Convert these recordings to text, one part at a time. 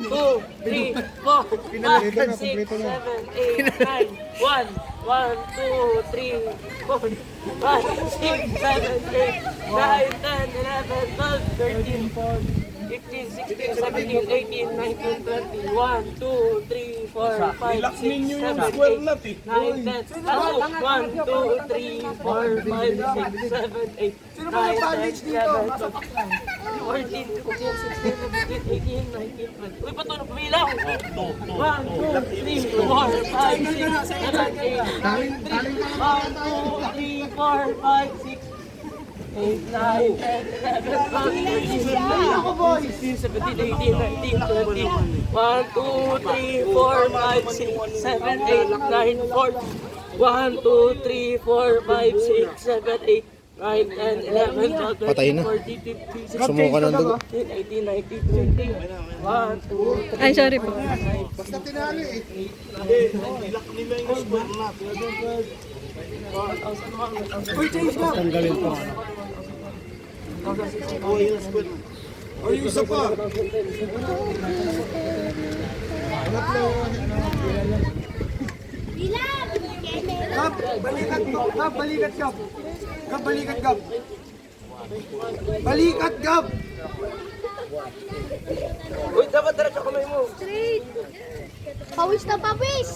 2, 3, 4, 5, 6, 7, 8, 9, 1, 1, 2, 3, 4, 5, 6, 7, 8, 9, 10, 11, 12, 13, 15, 16, 17, 18, 19, 20, 1, 2, 3, 4, 5, 6, 7, 8, 9, 10, 1, 2, 3, 4, 5, 6, 7, 8, 9, 10, 11, 12, 14, 15, 16, 17, 18, 19, 20. Uy, ba't ito napumilaw? 1, 2, 3, 4, 5, 6, 7, 8, 9, 10, 1, 2, 3, 4, 5, 6, 8, 9, 10, 11, 12, 13, 16, 17, 18, 19, 20. 1, 2, 3, 4, 5, 6, 7, 8, 9, 4. 1, 2, 3, 4, 5, 6, 7, 8, 9, 10, 11, 12, 13, 14, 15, 16, Sumuka ng dugo. 18, 19, 20. 1, 2, 3, Ay, sorry po. Basta tinalo eh. Ilak nila yung square nut. Tanggalin pa. Oh, yung square nut. O yung isa pa. Gab, balikat mo. Gab, balikat Gab. Gab, balikat Gab. Balikat Gab. Uy, dapat diretso kamay mo. Straight. Pawis na pawis.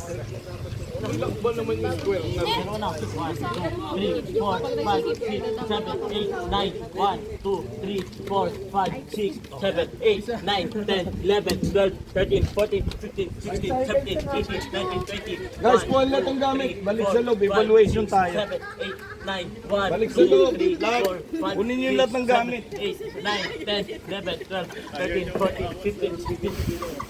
Ilak ba naman yung square nut? 3, 4, 5, 6, 7, 8, 9, 1, 2, 3, 4, 5, 6, 7, 8, 9, 10, 11, 12, 13, 14, 15, 16, 17, 18, 19, 20. Guys, kuhan na itong gamit. Balik sa loob. Evaluation tayo. 7, 8, 9, 1, Balik sa loob. 2, 3, Lahat. 4, 5, Kunin niyo lahat ng gamit. 8, 9, 10, 11, 12, 13, 14, 15, 16,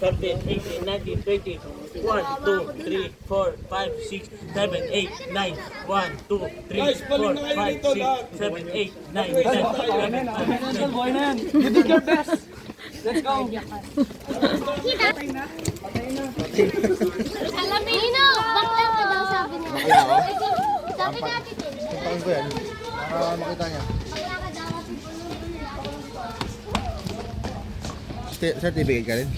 17, 18, 19, 20. 1, 2, 3, 4, 5, 6, 7, 8, 9, 1, 2, 3, Guys, balik na kayo 4, 5, dito 6, lahat. 7, 8, 9, 10, 11, 12, Boy na yan. You did your best. Let's go. Alamino, bakla ka daw sabi niya. Sabi natin eh. Taon ko yan. Para makita niya. Bakla ka daw. Certificate ka rin?